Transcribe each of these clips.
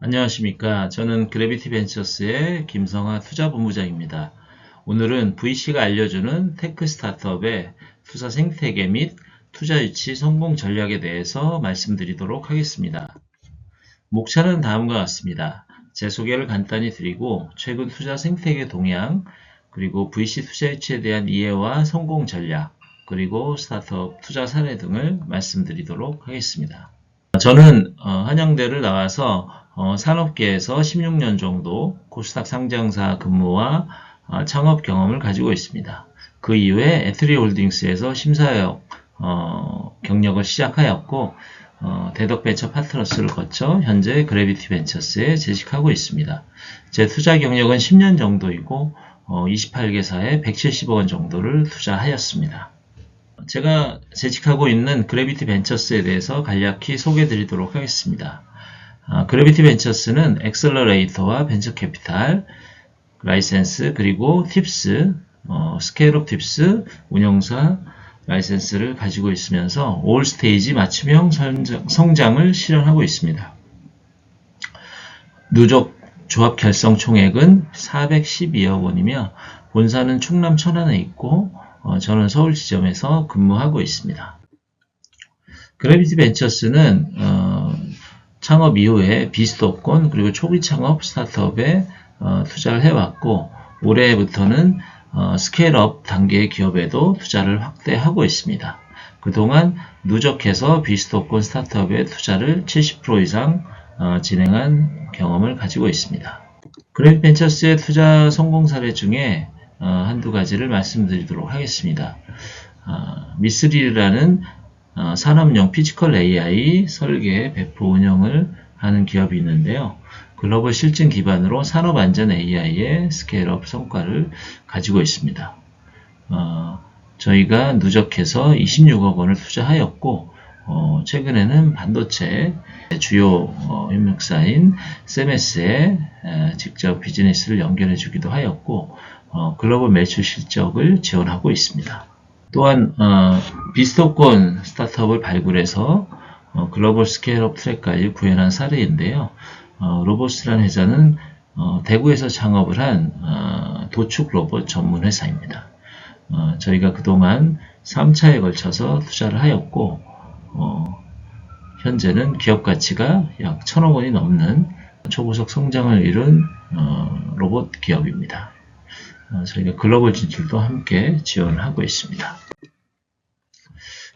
안녕하십니까. 저는 그래비티 벤처스의 김성하 투자본부장입니다. 오늘은 VC가 알려주는 테크 스타트업의 투자 생태계 및 투자 유치 성공 전략에 대해서 말씀드리도록 하겠습니다. 목차는 다음과 같습니다. 제 소개를 간단히 드리고 최근 투자 생태계 동향, 그리고 VC 투자 유치에 대한 이해와 성공 전략, 그리고 스타트업 투자 사례 등을 말씀드리도록 하겠습니다. 저는 한양대를 나와서 산업계에서 16년 정도 코스닥 상장사 근무와 창업 경험을 가지고 있습니다. 그 이후에 에트리홀딩스에서 심사역 경력을 시작하였고 대덕벤처 파트너스를 거쳐 현재 그래비티 벤처스에 재직하고 있습니다. 제 투자 경력은 10년 정도이고 28개사에 170억 원 정도를 투자하였습니다. 제가 재직하고 있는 그래비티 벤처스에 대해서 간략히 소개해 드리도록 하겠습니다. 그래비티 벤처스는 엑셀러레이터와 벤처 캐피탈, 라이센스, 그리고 팁스, 스케일업 팁스, 운영사 라이센스를 가지고 있으면서 올 스테이지 맞춤형 성장을 실현하고 있습니다. 누적 조합 결성 총액은 412억 원이며 본사는 충남 천안에 있고 저는 서울 지점에서 근무하고 있습니다. 그래비티 벤처스는 창업 이후에 비수도권 그리고 초기 창업 스타트업에 투자를 해왔고 올해부터는 스케일업 단계의 기업에도 투자를 확대하고 있습니다. 그동안 누적해서 비수도권 스타트업에 투자를 70% 이상 진행한 경험을 가지고 있습니다. 그래비티 벤처스의 투자 성공 사례 중에 한두 가지를 말씀드리도록 하겠습니다. 미스릴이라는 산업용 피지컬 AI 설계, 배포, 운영을 하는 기업이 있는데요. 글로벌 실증 기반으로 산업안전 AI의 스케일업 성과를 가지고 있습니다. 저희가 누적해서 26억 원을 투자하였고 최근에는 반도체 주요 협력사인 세메스에 직접 비즈니스를 연결해 주기도 하였고 글로벌 매출 실적을 지원하고 있습니다. 또한 비수도권 스타트업을 발굴해서 글로벌 스케일업 트랙까지 구현한 사례인데요. 로보스라는 회사는 대구에서 창업을 한 도축 로봇 전문 회사입니다. 저희가 그동안 3차에 걸쳐서 투자를 하였고 현재는 기업 가치가 약 1,000억 원이 넘는 초고속 성장을 이룬 로봇 기업입니다. 저희가 글로벌 진출도 함께 지원을 하고 있습니다.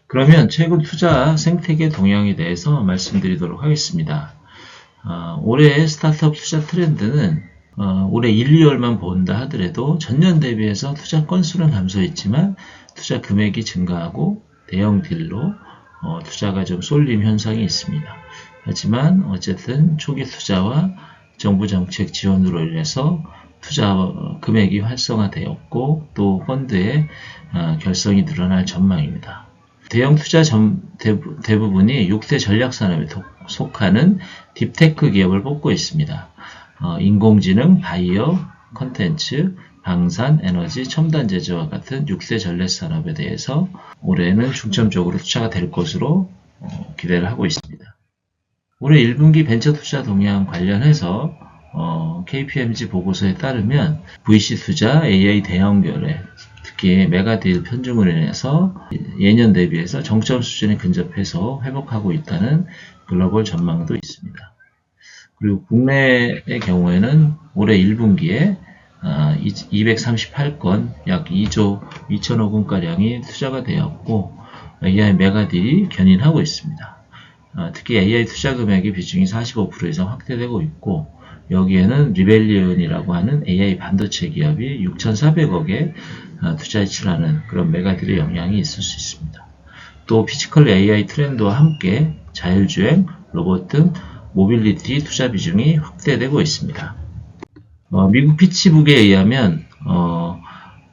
그러면 최근 투자 생태계 동향에 대해서 말씀드리도록 하겠습니다. 올해 스타트업 투자 트렌드는 올해 1, 2월만 본다 하더라도 전년 대비해서 투자 건수는 감소했지만 투자 금액이 증가하고 대형 딜로 투자가 좀 쏠림 현상이 있습니다. 하지만 어쨌든 초기 투자와 정부 정책 지원으로 인해서 투자 금액이 활성화되었고 또 펀드의 결성이 늘어날 전망입니다. 대형 투자 대부분이 6대 전략산업에 속하는 딥테크 기업을 뽑고 있습니다. 인공지능, 바이오, 컨텐츠, 방산, 에너지, 첨단 제조와 같은 6대 전략산업에 대해서 올해는 중점적으로 투자가 될 것으로 기대를 하고 있습니다. 올해 1분기 벤처 투자 동향 관련해서 KPMG 보고서에 따르면 VC 투자, AI 대형 거래, 특히 메가딜 편중으로 인해서 예년 대비해서 정점 수준에 근접해서 회복하고 있다는 글로벌 전망도 있습니다. 그리고 국내의 경우에는 올해 1분기에 238건, 약 2조 2천억 원가량이 투자가 되었고 AI 메가딜이 견인하고 있습니다. 특히 AI 투자 금액의 비중이 45% 이상 확대되고 있고 여기에는 리벨리온이라고 하는 AI 반도체 기업이 6,400억에 투자 유치하는 그런 메가딜의 영향이 있을 수 있습니다. 또 피지컬 AI 트렌드와 함께 자율주행, 로봇 등 모빌리티 투자 비중이 확대되고 있습니다. 미국 피치북에 의하면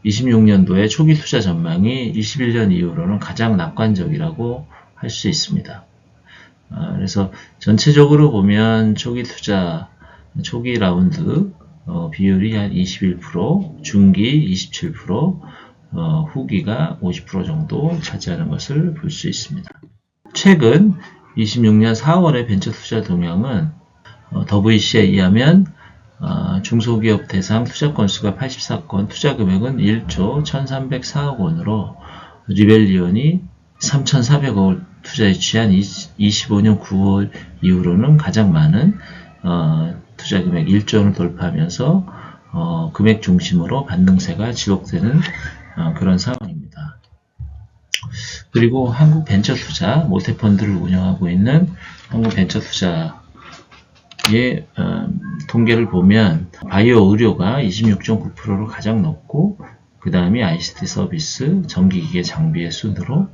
26년도의 초기 투자 전망이 21년 이후로는 가장 낙관적이라고 할 수 있습니다. 그래서 전체적으로 보면 초기 투자, 초기 라운드 비율이 한 21%, 중기 27%, 후기가 50% 정도 차지하는 것을 볼 수 있습니다. 최근 26년 4월의 벤처 투자 동향은 더VC에 의하면 중소기업 대상 투자 건수가 84건, 투자 금액은 1조 1304억 원으로 리벨리온이 3400억을 투자에 취한 25년 9월 이후로는 가장 많은 투자 금액 1조 원을 돌파하면서 금액 중심으로 반등세가 지속되는 그런 상황입니다. 그리고 한국벤처투자, 모태펀드를 운영하고 있는 한국벤처투자의 통계를 보면 바이오 의료가 26.9%로 가장 높고 그 다음이 ICT 서비스, 전기기계 장비의 순으로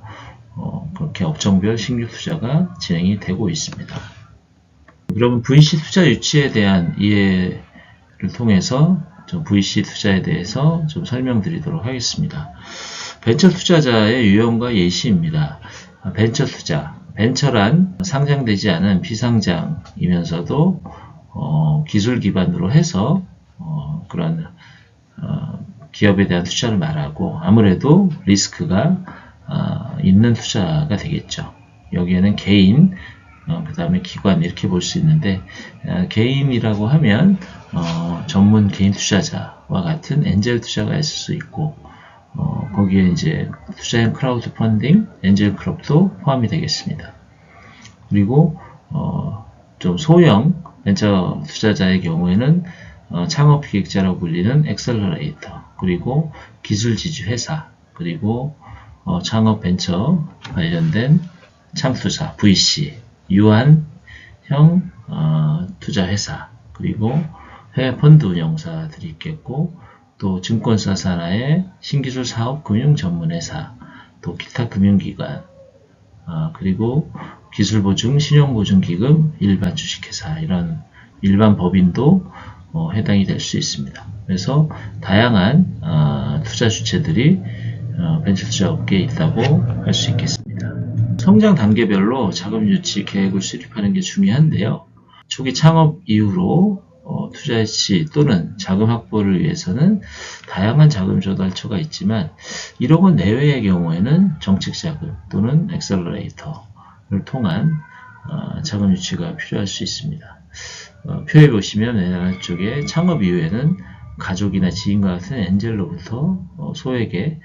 그렇게 업종별 신규 투자가 진행이 되고 있습니다. 그러면 VC 투자 유치에 대한 이해를 통해서 좀 VC 투자에 대해서 좀 설명드리도록 하겠습니다. 벤처 투자자의 유형과 예시입니다. 벤처 투자, 벤처란 상장되지 않은 비상장이면서도 기술 기반으로 해서 그런 기업에 대한 투자를 말하고 아무래도 리스크가 있는 투자가 되겠죠. 여기에는 개인, 그 다음에 기관 이렇게 볼 수 있는데 개인이라고 하면 전문 개인 투자자와 같은 엔젤 투자가 있을 수 있고 거기에 이제 투자형 크라우드 펀딩, 엔젤 클럽도 포함이 되겠습니다. 그리고 좀 소형 벤처 투자자의 경우에는 창업 기획자라고 불리는 엑셀러레이터, 그리고 기술 지주 회사, 그리고 창업 벤처 관련된 창투자, VC, 유한형 투자 회사, 그리고 해외 펀드 운용사들이 있겠고, 또 증권사 산하의 신기술 사업 금융 전문 회사, 또 기타 금융기관, 그리고 기술보증, 신용보증기금, 일반 주식회사, 이런 일반 법인도 해당이 될 수 있습니다. 그래서 다양한 투자 주체들이 벤처 투자 업계에 있다고 할 수 있겠습니다. 성장 단계별로 자금 유치 계획을 수립하는 게 중요한데요. 초기 창업 이후로 투자 유치 또는 자금 확보를 위해서는 다양한 자금 조달처가 있지만 1억 원 내외의 경우에는 정책 자금 또는 엑셀러레이터를 통한 자금 유치가 필요할 수 있습니다. 표에 보시면 맨 아래쪽에 창업 이후에는 가족이나 지인과 같은 엔젤로부터 소액의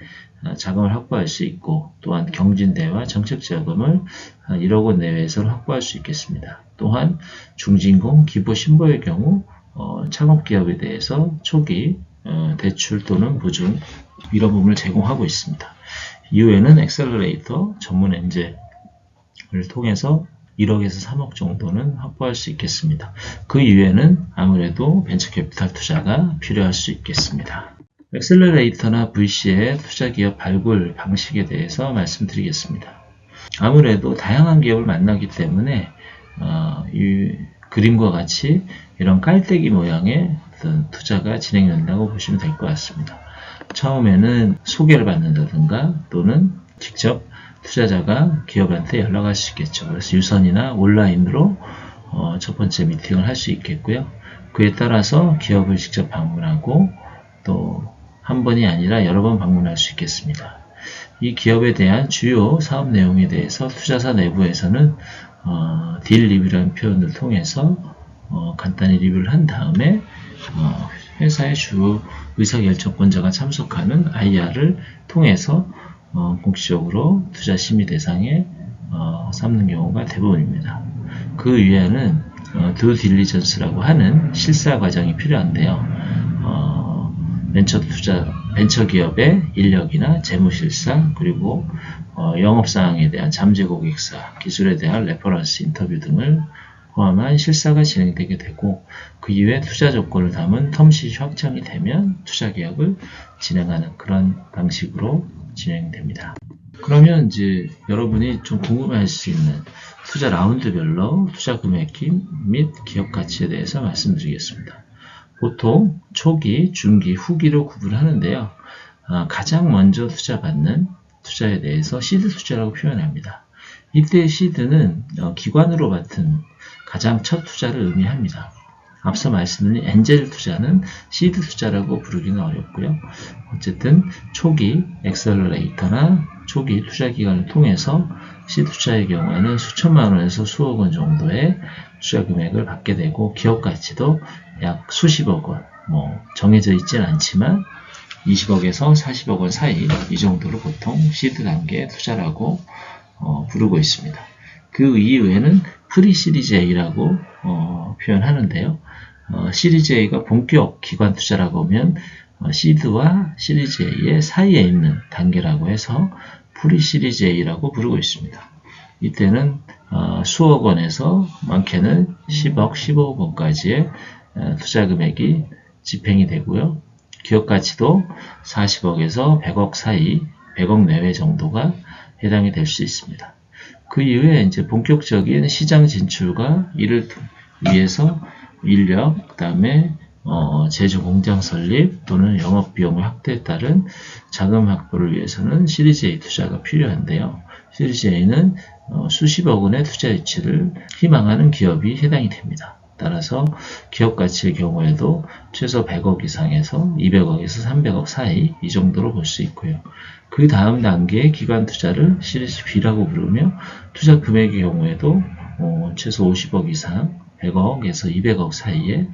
자금을 확보할 수 있고, 또한 경진대와 정책 자금을 1억 원 내외에서 확보할 수 있겠습니다. 또한 중진공, 기부 신보의 경우 창업기업에 대해서 초기 대출 또는 보증 이런 부분을 제공하고 있습니다. 이후에는 엑셀러레이터, 전문 엔젤을 통해서 1억에서 3억 정도는 확보할 수 있겠습니다. 그 이후에는 아무래도 벤처 캐피탈 투자가 필요할 수 있겠습니다. 엑셀러레이터나 VC의 투자기업 발굴 방식에 대해서 말씀드리겠습니다. 아무래도 다양한 기업을 만나기 때문에 이 그림과 같이 이런 깔때기 모양의 어떤 투자가 진행된다고 보시면 될 것 같습니다. 처음에는 소개를 받는다든가 또는 직접 투자자가 기업한테 연락할 수 있겠죠. 그래서 유선이나 온라인으로 첫 번째 미팅을 할 수 있겠고요. 그에 따라서 기업을 직접 방문하고 또 한 번이 아니라 여러 번 방문할 수 있겠습니다. 이 기업에 대한 주요 사업 내용에 대해서 투자사 내부에서는 딜 리뷰라는 표현을 통해서 간단히 리뷰를 한 다음에 회사의 주 의사결정권자가 참석하는 IR을 통해서 공식적으로 투자 심의 대상에 삼는 경우가 대부분입니다. 그 위에는 듀 딜리전스라고 하는 실사 과정이 필요한데요. 벤처 기업의 인력이나 재무실사, 그리고 영업사항에 대한 잠재 고객사, 기술에 대한 레퍼런스 인터뷰 등을 포함한 실사가 진행되게 되고, 그 이후에 투자 조건을 담은 텀시트 확정이 되면 투자 계약을 진행하는 그런 방식으로 진행됩니다. 그러면 이제 여러분이 좀 궁금해할 수 있는 투자 라운드별로 투자 금액 및 기업 가치에 대해서 말씀드리겠습니다. 보통 초기, 중기, 후기로 구분하는데요. 가장 먼저 투자받는 투자에 대해서 시드 투자라고 표현합니다. 이때 시드는 기관으로 맡은 가장 첫 투자를 의미합니다. 앞서 말씀드린 엔젤 투자는 시드 투자라고 부르기는 어렵고요. 어쨌든 초기 엑셀러레이터나 초기 투자 기관을 통해서 시드 투자의 경우에는 수천만 원에서 수억 원 정도의 투자 금액을 받게 되고 기업 가치도 약 수십억 원, 정해져 있지는 않지만 20억에서 40억 원 사이 이 정도로 보통 시드 단계 투자라고 부르고 있습니다. 그 이후에는 프리 시리즈 A라고 표현하는데요. 시리즈 A가 본격 기관 투자라고 하면 시드와 시리즈 A의 사이에 있는 단계라고 해서 프리 시리즈 A라고 부르고 있습니다. 이때는 수억 원에서 많게는 10억, 15억 원까지의 투자 금액이 집행이 되고요. 기업 가치도 40억에서 100억 사이, 100억 내외 정도가 해당이 될 수 있습니다. 그 이후에 이제 본격적인 시장 진출과 이를 위해서 인력, 그 다음에 제조 공장 설립 또는 영업 비용 확대에 따른 자금 확보를 위해서는 시리즈 A 투자가 필요한데요. 시리즈 A는 수십억 원의 투자 유치를 희망하는 기업이 해당이 됩니다. 따라서 기업 가치의 경우에도 최소 100억 이상에서 200억에서 300억 사이 이 정도로 볼 수 있고요. 그 다음 단계의 기관 투자를 시리즈 B라고 부르며 투자 금액의 경우에도 최소 50억 이상 100억에서 200억 사이의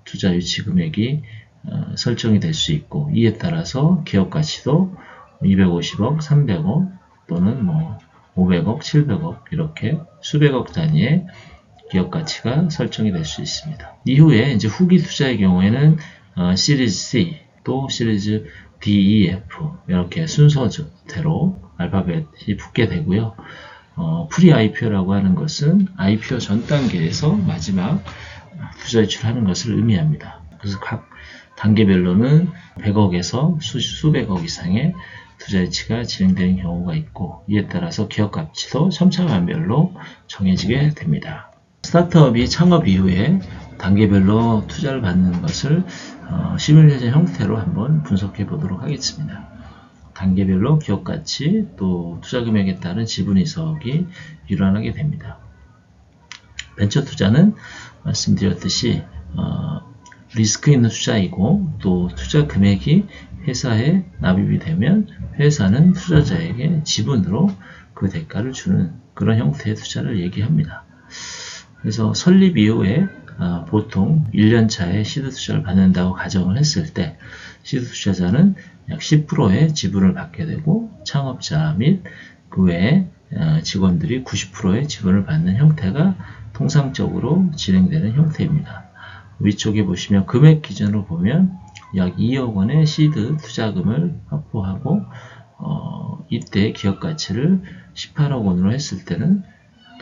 투자 유치 금액이 설정이 될 수 있고 이에 따라서 기업 가치도 250억, 300억 또는 500억, 700억 이렇게 수백억 단위의 기업 가치가 설정이 될 수 있습니다. 이후에 이제 후기 투자의 경우에는 시리즈 C 또 시리즈 D, E, F 이렇게 순서대로 알파벳이 붙게 되고요. 프리 IPO라고 하는 것은 IPO 전 단계에서 마지막 투자 유출하는 것을 의미합니다. 그래서 각 단계별로는 100억에서 수백억 이상의 투자 유치가 진행되는 경우가 있고 이에 따라서 기업 가치도 천차만별로 정해지게 됩니다. 스타트업이 창업 이후에 단계별로 투자를 받는 것을 시뮬레이션 형태로 한번 분석해 보도록 하겠습니다. 단계별로 기업 가치 또 투자 금액에 따른 지분이석이 일어나게 됩니다. 벤처 투자는 말씀드렸듯이 리스크 있는 투자이고 또 투자 금액이 회사에 납입이 되면 회사는 투자자에게 지분으로 그 대가를 주는 그런 형태의 투자를 얘기합니다. 그래서 설립 이후에 보통 1년차에 시드 투자를 받는다고 가정을 했을 때 시드 투자자는 약 10%의 지분을 받게 되고 창업자 및 그 외에 직원들이 90%의 지분을 받는 형태가 통상적으로 진행되는 형태입니다. 위쪽에 보시면 금액 기준으로 보면 약 2억 원의 시드 투자금을 확보하고 이때 기업 가치를 18억 원으로 했을 때는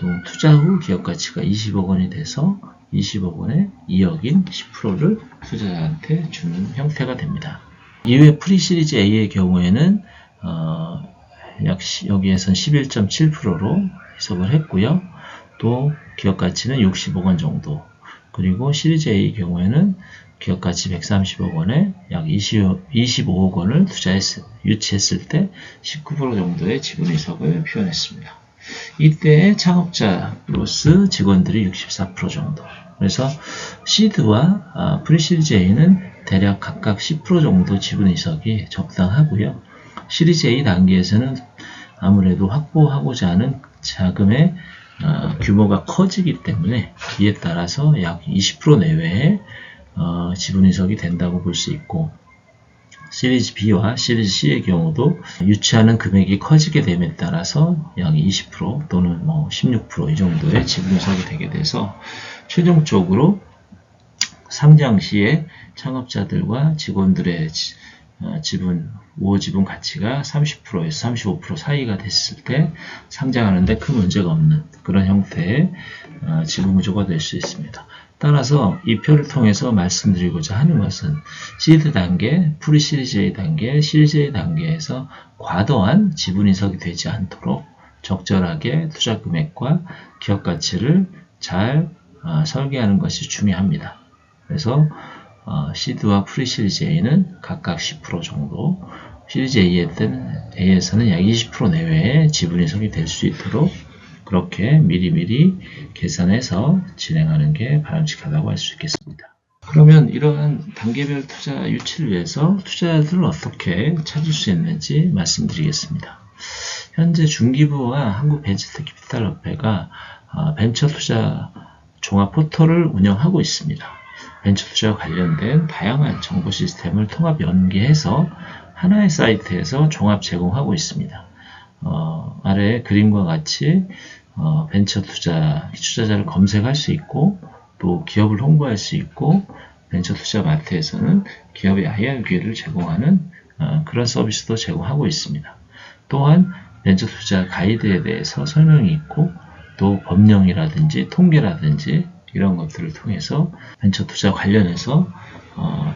또 투자 후 기업 가치가 20억 원이 돼서 20억 원에 2억인 10%를 투자자한테 주는 형태가 됩니다. 이후에 프리 시리즈 A의 경우에는 약 여기에선 11.7%로 해석을 했고요. 또 기업 가치는 60억 원 정도. 그리고 시리즈 A의 경우에는 기업 가치 130억 원에 약 25억 원을 유치했을 때 19% 정도의 지분이석을 표현했습니다. 이때 창업자 플러스 직원들이 64% 정도. 그래서 시드와 프리시리즈 A는 대략 각각 10% 정도 지분이석이 적당하고요. 시리즈 A 단계에서는 아무래도 확보하고자 하는 자금의 규모가 커지기 때문에 이에 따라서 약 20% 내외의 지분이석이 된다고 볼 수 있고 시리즈 B와 시리즈 C의 경우도 유치하는 금액이 커지게 됨에 따라서 약 20% 또는 16% 이 정도의 지분이석이 되게 돼서 최종적으로 상장 시에 창업자들과 직원들의 우호 지분 가치가 30%에서 35% 사이가 됐을 때 상장하는데 큰 문제가 없는 그런 형태의 지분 구조가 될 수 있습니다. 따라서 이 표를 통해서 말씀드리고자 하는 것은 시드 단계, 프리 시리즈 A 단계, 시리즈 A 단계에서 과도한 지분 이석이 되지 않도록 적절하게 투자 금액과 기업 가치를 잘 설계하는 것이 중요합니다. 그래서 시드와 프리 시리즈 A는 각각 10% 정도, 시리즈 A에서는 약 20% 내외의 지분 이석이 될 수 있도록 그렇게 미리미리 계산해서 진행하는 게 바람직하다고 할 수 있겠습니다. 그러면 이러한 단계별 투자 유치를 위해서 투자자들을 어떻게 찾을 수 있는지 말씀드리겠습니다. 현재 중기부와 한국벤처캐피탈협회가 벤처 투자 종합 포털을 운영하고 있습니다. 벤처 투자와 관련된 다양한 정보 시스템을 통합 연계해서 하나의 사이트에서 종합 제공하고 있습니다. 아래 그림과 같이 벤처 투자자를 검색할 수 있고 또 기업을 홍보할 수 있고 벤처 투자 마트에서는 기업의 IR 기회를 제공하는 그런 서비스도 제공하고 있습니다. 또한 벤처 투자 가이드에 대해서 설명이 있고 또 법령이라든지 통계라든지 이런 것들을 통해서 벤처 투자 관련해서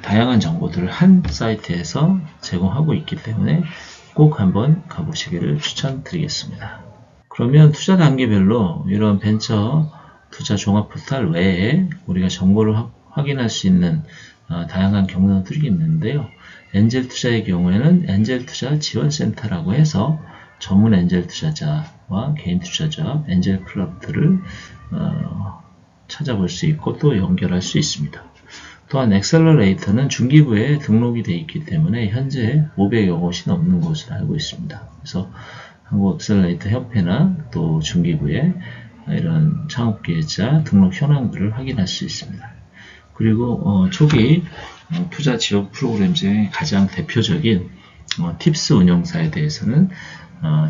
다양한 정보들을 한 사이트에서 제공하고 있기 때문에 꼭 한번 가보시기를 추천드리겠습니다. 그러면 투자 단계별로 이런 벤처 투자 종합 포털 외에 우리가 정보를 확인할 수 있는 다양한 경로들이 있는데요. 엔젤 투자의 경우에는 엔젤 투자 지원센터라고 해서 전문 엔젤 투자자와 개인 투자자, 엔젤 클럽들을 찾아볼 수 있고 또 연결할 수 있습니다. 또한 엑셀러레이터는 중기부에 등록이 되어 있기 때문에 현재 500여 곳이 넘는 것으로 알고 있습니다. 그래서 한국 엑셀러레이터 협회나 또 중기부에 이런 창업기획자 등록 현황들을 확인할 수 있습니다. 그리고 초기 투자 지원 프로그램 중에 가장 대표적인 팁스 운영사에 대해서는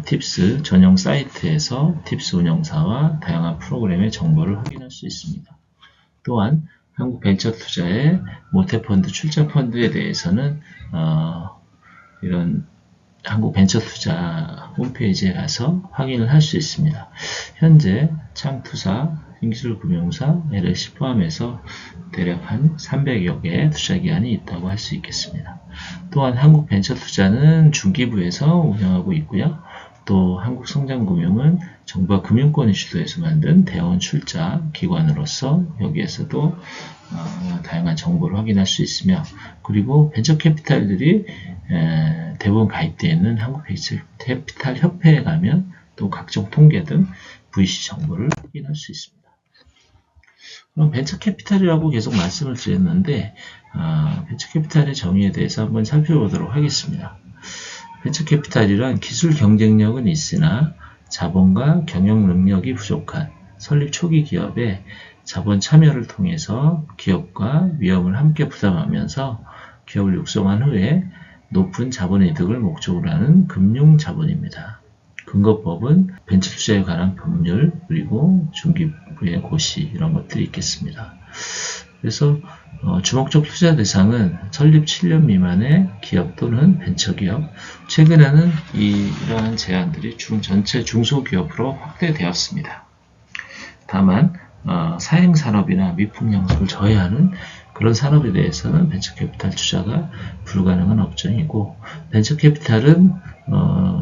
팁스 전용 사이트에서 팁스 운영사와 다양한 프로그램의 정보를 확인할 수 있습니다. 또한 한국 벤처투자의 모태펀드 출자펀드에 대해서는 이런 한국 벤처투자 홈페이지에 가서 확인을 할 수 있습니다. 현재 창투사, 흰기술금융사, LLC 포함해서 대략 한 300여 개의 투자기관이 있다고 할 수 있겠습니다. 또한 한국벤처투자는 중기부에서 운영하고 있고요. 또 한국성장금융은 정부가 금융권을 주도해서 만든 대원 출자 기관으로서 여기에서도 다양한 정보를 확인할 수 있으며, 그리고 벤처캐피탈들이 대부분 가입되어 있는 한국벤처캐피탈 협회에 가면 또 각종 통계 등 VC 정보를 확인할 수 있습니다. 그럼 벤처캐피탈이라고 계속 말씀을 드렸는데 벤처캐피탈의 정의에 대해서 한번 살펴보도록 하겠습니다. 벤처캐피탈이란 기술 경쟁력은 있으나 자본과 경영 능력이 부족한 설립 초기 기업의 자본 참여를 통해서 기업과 위험을 함께 부담하면서 기업을 육성한 후에 높은 자본이득을 목적으로 하는 금융자본입니다. 근거법은 벤처투자에 관한 법률, 그리고 중기부의 고시 이런 것들이 있겠습니다. 그래서 주목적 투자 대상은 설립 7년 미만의 기업 또는 벤처기업, 최근에는 이러한 제한들이 전체 중소기업으로 확대되었습니다. 다만 사행산업이나 미풍양속을 저해하는 그런 산업에 대해서는 벤처캐피탈 투자가 불가능한 업종이고, 벤처캐피탈은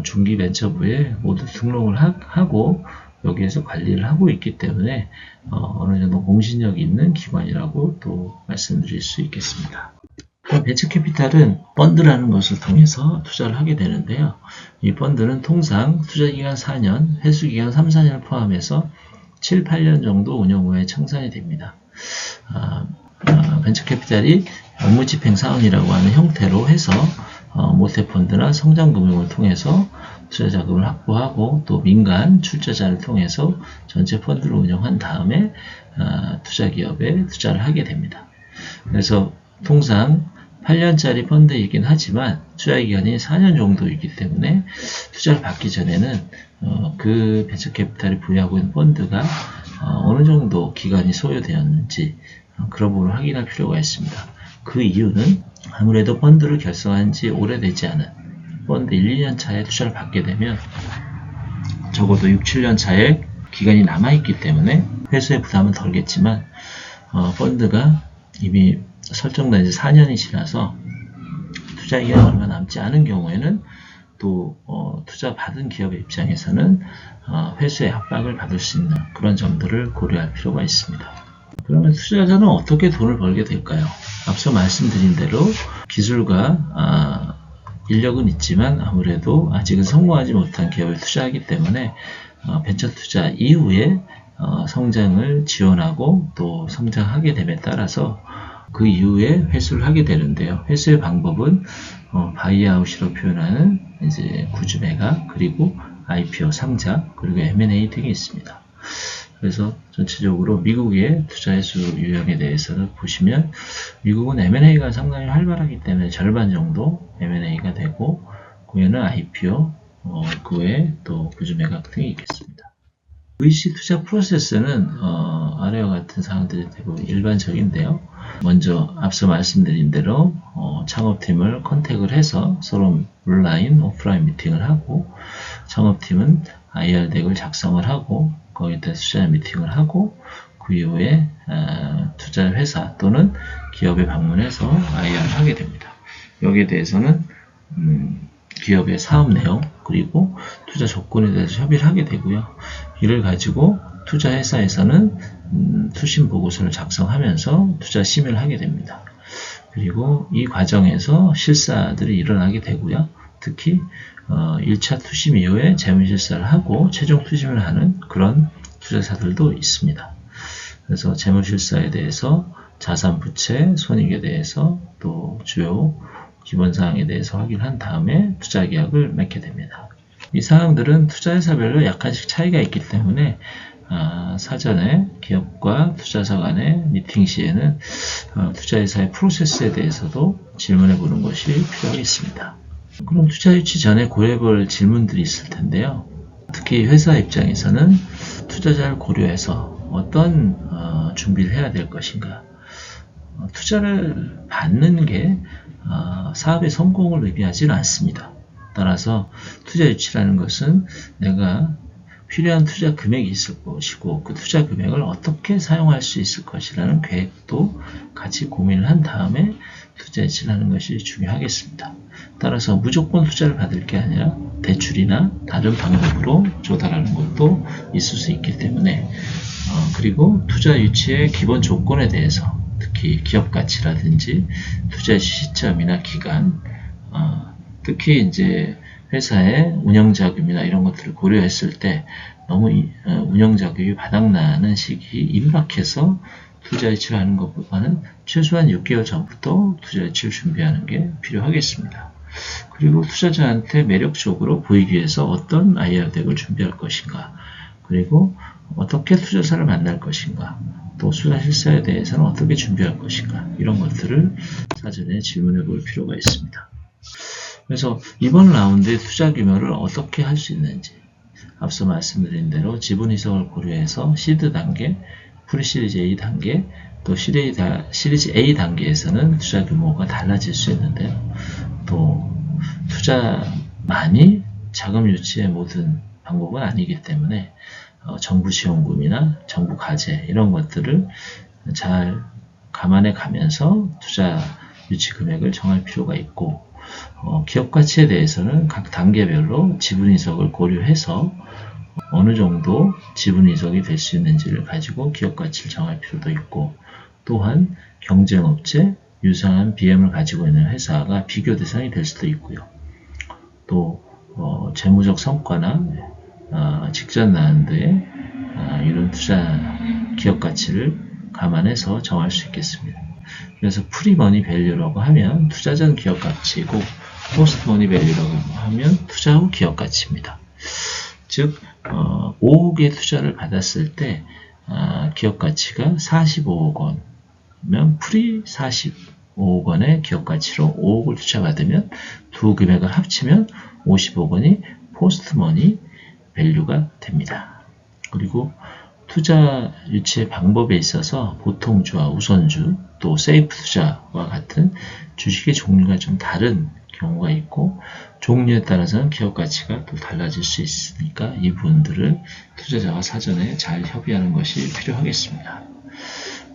중기벤처부에 모두 등록을 하고 여기에서 관리를 하고 있기 때문에 어느 정도 공신력이 있는 기관이라고 또 말씀드릴 수 있겠습니다. 벤처캐피탈은 펀드라는 것을 통해서 투자를 하게 되는데요. 이 펀드는 통상 투자기간 4년, 회수기간 3, 4년을 포함해서 7, 8년 정도 운영 후에 청산이 됩니다. 벤처캐피탈이 업무집행사원이라고 하는 형태로 해서 모태펀드나 성장금융을 통해서 투자자금을 확보하고 또 민간 출자자를 통해서 전체 펀드를 운영한 다음에 투자기업에 투자를 하게 됩니다. 그래서 통상 8년짜리 펀드이긴 하지만 투자기간이 4년 정도이기 때문에 투자를 받기 전에는 그 벤처캐피탈이 보유하고 있는 펀드가 어느 정도 기간이 소요되었는지 그런 부분을 확인할 필요가 있습니다. 그 이유는 아무래도 펀드를 결성한 지 오래되지 않은 펀드 1, 2년 차에 투자를 받게 되면 적어도 6, 7년 차에 기간이 남아있기 때문에 회수의 부담은 덜겠지만 펀드가 이미 설정된 지 4년이 지나서 투자 기간이 얼마 남지 않은 경우에는 또 투자 받은 기업의 입장에서는 회수의 압박을 받을 수 있는 그런 점들을 고려할 필요가 있습니다. 그러면 투자자는 어떻게 돈을 벌게 될까요? 앞서 말씀드린 대로 기술과 인력은 있지만 아무래도 아직은 성공하지 못한 기업에 투자하기 때문에 벤처 투자 이후에 성장을 지원하고 또 성장하게 됨에 따라서 그 이후에 회수를 하게 되는데요. 회수의 방법은 바이아웃이라고 표현하는 이제 구주 매각, 그리고 IPO 상장, 그리고 M&A 등이 있습니다. 그래서 전체적으로 미국의 투자 회수 유형에 대해서는 보시면 미국은 M&A가 상당히 활발하기 때문에 절반 정도 M&A가 되고 그 외에는 IPO, 그 외에 또 구주 매각 등이 있겠습니다. VC 투자 프로세스는 아래와 같은 사항들이 대부분 일반적인데요. 먼저 앞서 말씀드린 대로 창업팀을 컨택을 해서 서로 온라인, 오프라인 미팅을 하고 창업팀은 IR 덱을 작성을 하고 거기에 대해서 투자 미팅을 하고 그 이후에 투자 회사 또는 기업에 방문해서 IR을 하게 됩니다. 여기에 대해서는 기업의 사업 내용 그리고 투자 조건에 대해서 협의를 하게 되고요. 이를 가지고 투자 회사에서는 투심 보고서를 작성하면서 투자 심의를 하게 됩니다. 그리고 이 과정에서 실사들이 일어나게 되고요. 특히 1차 투심 이후에 재무실사를 하고 최종 투심을 하는 그런 투자사들도 있습니다. 그래서 재무실사에 대해서 자산, 부채, 손익에 대해서 또 주요 기본사항에 대해서 확인한 다음에 투자 계약을 맺게 됩니다. 이 사항들은 투자회사별로 약간씩 차이가 있기 때문에 사전에 기업과 투자사 간의 미팅 시에는 투자회사의 프로세스에 대해서도 질문해 보는 것이 필요하겠습니다. 그럼 투자 유치 전에 고려해볼 질문들이 있을 텐데요. 특히 회사 입장에서는 투자자를 고려해서 어떤 준비를 해야 될 것인가. 투자를 받는 게 사업의 성공을 의미하지는 않습니다. 따라서 투자 유치라는 것은 내가 필요한 투자 금액이 있을 것이고 그 투자 금액을 어떻게 사용할 수 있을 것이라는 계획도 같이 고민을 한 다음에 투자 유치를 하는 것이 중요하겠습니다. 따라서 무조건 투자를 받을 게 아니라 대출이나 다른 방법으로 조달하는 것도 있을 수 있기 때문에 그리고 투자 유치의 기본 조건에 대해서 특히 기업 가치라든지 투자 시점이나 기간 특히 이제 회사의 운영자금이나 이런 것들을 고려했을 때 너무 운영자금이 바닥나는 시기 임박해서 투자 유치를 하는 것보다는 최소한 6개월 전부터 투자 유치를 준비하는 게 필요하겠습니다. 그리고 투자자한테 매력적으로 보이기 위해서 어떤 IR 덱을 준비할 것인가, 그리고 어떻게 투자사를 만날 것인가, 또 투자 실사에 대해서는 어떻게 준비할 것인가, 이런 것들을 사전에 질문해 볼 필요가 있습니다. 그래서 이번 라운드의 투자 규모를 어떻게 할 수 있는지 앞서 말씀드린 대로 지분 이석을 고려해서 시드 단계, 프리시리즈 A 단계, 또 시리즈 A 단계에서는 투자 규모가 달라질 수 있는데요. 또 투자만이 자금 유치의 모든 방법은 아니기 때문에 정부 지원금이나 정부 과제 이런 것들을 잘 감안해 가면서 투자 유치 금액을 정할 필요가 있고 기업 가치에 대해서는 각 단계별로 지분 이석을 고려해서 어느 정도 지분 이석이 될 수 있는지를 가지고 기업 가치를 정할 필요도 있고 또한 경쟁업체, 유사한 BM을 가지고 있는 회사가 비교 대상이 될 수도 있고요. 또 재무적 성과나 직전 라운드에 이런 투자 기업 가치를 감안해서 정할 수 있겠습니다. 그래서 프리머니 밸류라고 하면 투자 전 기업 가치고 포스트 머니 밸류라고 하면 투자 후 기업 가치입니다. 즉 5억의 투자를 받았을 때 기업 가치가 45억 원이면 프리 45억 원의 기업 가치로 5억을 투자받으면 두 금액을 합치면 50억 원이 포스트 머니 밸류가 됩니다. 그리고 투자 유치의 방법에 있어서 보통주와 우선주, 또 세이프 투자와 같은 주식의 종류가 좀 다른 경우가 있고 종류에 따라서는 기업 가치가 또 달라질 수 있으니까 이 부분들을 투자자와 사전에 잘 협의하는 것이 필요하겠습니다.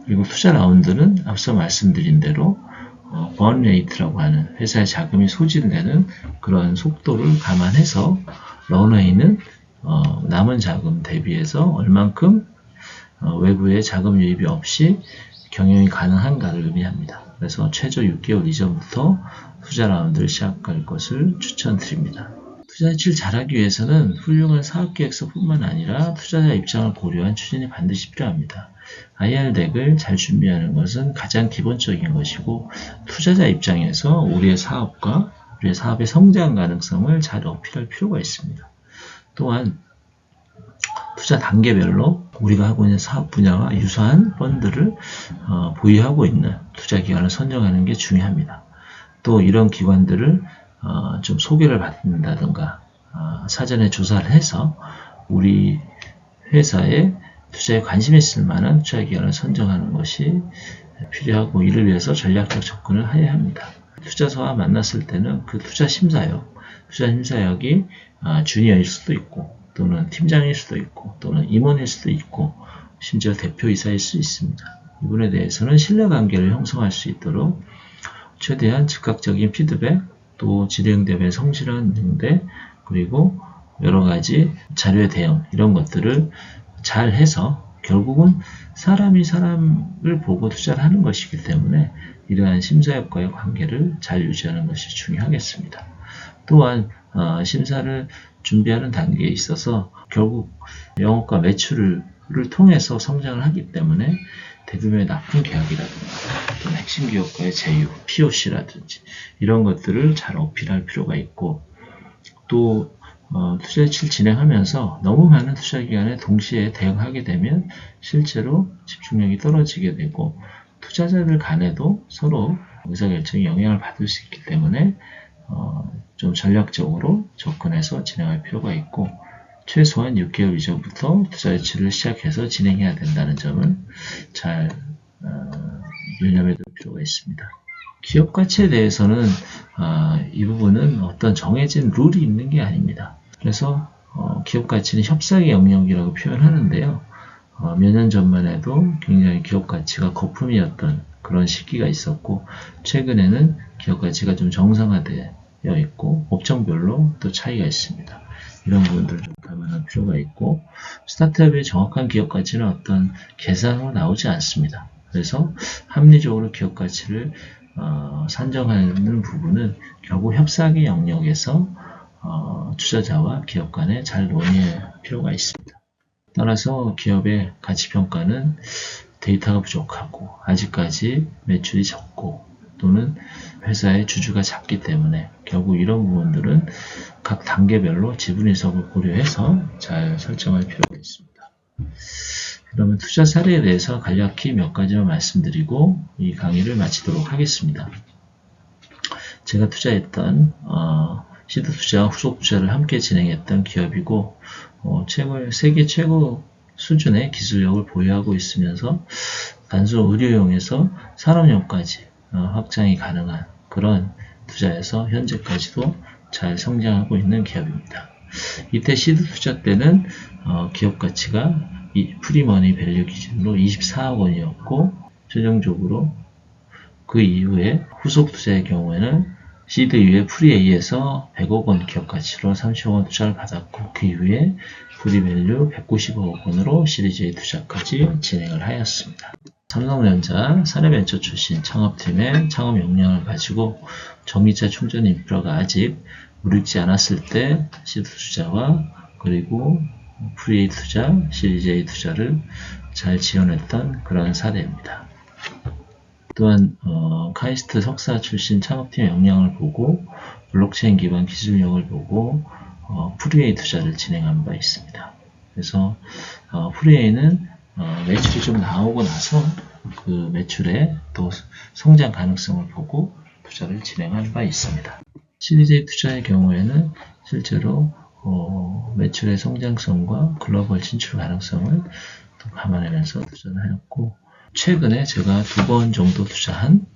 그리고 투자 라운드는 앞서 말씀드린 대로 번 레이트라고 하는 회사의 자금이 소진되는 그러한 속도를 감안해서 런웨이는 남은 자금 대비해서 얼만큼 외부의 자금 유입이 없이 경영이 가능한가를 의미합니다. 그래서 최저 6개월 이전부터 투자 라운드를 시작할 것을 추천드립니다. 투자 유치를 잘하기 위해서는 훌륭한 사업계획서뿐만 아니라 투자자 입장을 고려한 추진이 반드시 필요합니다. IR 덱을 잘 준비하는 것은 가장 기본적인 것이고, 투자자 입장에서 우리의 사업과 우리의 사업의 성장 가능성을 잘 어필할 필요가 있습니다. 또한 투자 단계별로 우리가 하고 있는 사업 분야와 유사한 펀드를 보유하고 있는 투자 기관을 선정하는 게 중요합니다. 또 이런 기관들을 좀 소개를 받는다든가 사전에 조사를 해서 우리 회사에 투자에 관심이 있을 만한 투자 기관을 선정하는 것이 필요하고, 이를 위해서 전략적 접근을 해야 합니다. 투자사와 만났을 때는 그 투자 심사역이 주니어일 수도 있고, 또는 팀장일 수도 있고, 또는 임원일 수도 있고, 심지어 대표이사일 수 있습니다. 이 부분에 대해서는 신뢰관계를 형성할 수 있도록 최대한 즉각적인 피드백, 또 진행대회 성실한 응대, 그리고 여러가지 자료의 대응, 이런 것들을 잘 해서 결국은 사람이 사람을 보고 투자를 하는 것이기 때문에 이러한 심사역과의 관계를 잘 유지하는 것이 중요하겠습니다. 또한 심사를 준비하는 단계에 있어서 결국 영업과 매출을 통해서 성장을 하기 때문에 대규모의 납품 계약이라든가 또는 핵심 기업과의 제휴, POC라든지 이런 것들을 잘 어필할 필요가 있고, 또 투자 유치를 진행하면서 너무 많은 투자 기관에 동시에 대응하게 되면 실제로 집중력이 떨어지게 되고, 투자자들 간에도 서로 의사결정에 영향을 받을 수 있기 때문에 좀 전략적으로 접근해서 진행할 필요가 있고, 최소한 6개월 이전부터 투자 유치를 시작해서 진행해야 된다는 점을 잘 유념해 둘 필요가 있습니다. 기업 가치에 대해서는 이 부분은 어떤 정해진 룰이 있는 게 아닙니다. 그래서 기업 가치는 협상의 영역이라고 표현하는데요. 몇 년 전만 해도 굉장히 기업 가치가 거품이었던 그런 시기가 있었고, 최근에는 기업 가치가 좀 정상화되어 있고 업종별로 또 차이가 있습니다. 이런 부분들을 좀 감안할 필요가 있고, 스타트업의 정확한 기업 가치는 어떤 계산으로 나오지 않습니다. 그래서 합리적으로 기업 가치를 산정하는 부분은 결국 협상의 영역에서 투자자와 기업 간에 잘 논의할 필요가 있습니다. 따라서 기업의 가치평가는 데이터가 부족하고 아직까지 매출이 적고 또는 회사의 주주가 작기 때문에 결국 이런 부분들은 각 단계별로 지분 이석을 고려해서 잘 설정할 필요가 있습니다. 그러면 투자 사례에 대해서 간략히 몇 가지만 말씀드리고 이 강의를 마치도록 하겠습니다. 제가 투자했던 시드 투자와 후속 투자를 함께 진행했던 기업이고, 세계 최고 수준의 기술력을 보유하고 있으면서 단순 의료용에서 산업용까지 확장이 가능한 그런 투자에서 현재까지도 잘 성장하고 있는 기업입니다. 이때 시드 투자 때는 기업 가치가 프리머니 밸류 기준으로 24억 원이었고, 최종적으로 그 이후에 후속 투자의 경우에는 시드 이후에 프리-A에서 100억 원 기업 가치로 30억 원 투자를 받았고, 그 이후에 프리밸류 190억 원으로 시리즈 A 투자까지 진행을 하였습니다. 삼성전자 사내벤처 출신 창업팀의 창업 역량을 가지고 전기차 충전 인프라가 아직 무르익지 않았을 때 시드 투자와 그리고 프리-A 투자, 시리즈 A 투자를 잘 지원했던 그런 사례입니다. 또한 카이스트 석사 출신 창업팀의 역량을 보고 블록체인 기반 기술력을 보고 프리-A 투자를 진행한 바 있습니다. 그래서 프리-A는 매출이 좀 나오고 나서 그 매출의 또 성장 가능성을 보고 투자를 진행한 바 있습니다. 시리즈 A 투자의 경우에는 실제로 매출의 성장성과 글로벌 진출 가능성을 또 감안하면서 투자를 하였고, 최근에 제가 2번 정도 투자한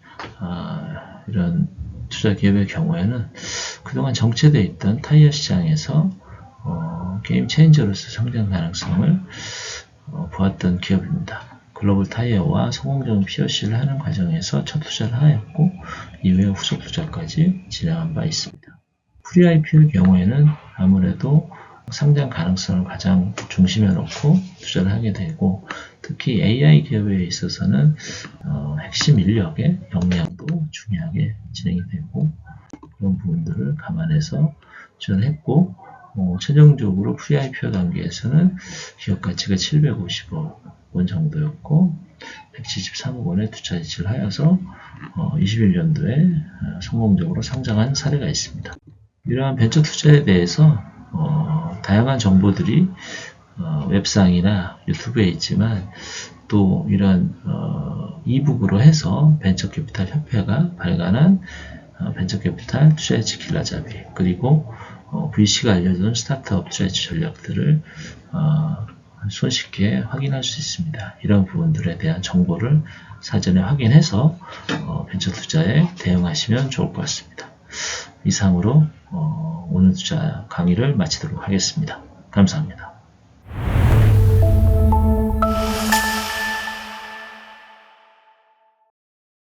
이런 투자 기업의 경우에는 그동안 정체되어 있던 타이어 시장에서 게임 체인저로서 성장 가능성을 보았던 기업입니다. 글로벌 타이어와 성공적인 POC를 하는 과정에서 첫 투자를 하였고, 이후에 후속 투자까지 진행한 바 있습니다. 프리-IPO의 경우에는 아무래도 상장 가능성을 가장 중심에 놓고 투자를 하게 되고, 특히 AI 기업에 있어서는 핵심 인력의 역량도 중요하게 진행이 되고, 그런 부분들을 감안해서 지원했고, 최종적으로 VIPO 단계에서는 기업 가치가 750억 원 정도였고 173억 원의 투자 유치를 하여서 21년도에 성공적으로 상장한 사례가 있습니다. 이러한 벤처 투자에 대해서 다양한 정보들이 웹상이나 유튜브에 있지만 또 이런 이북으로 해서 벤처캐피탈 협회가 발간한 벤처캐피탈 투자유치 길라잡이 그리고 VC가 알려준 스타트업 투자유치 전략들을 손쉽게 확인할 수 있습니다. 이런 부분들에 대한 정보를 사전에 확인해서 벤처 투자에 대응하시면 좋을 것 같습니다. 이상으로 오늘 투자 강의를 마치도록 하겠습니다. 감사합니다.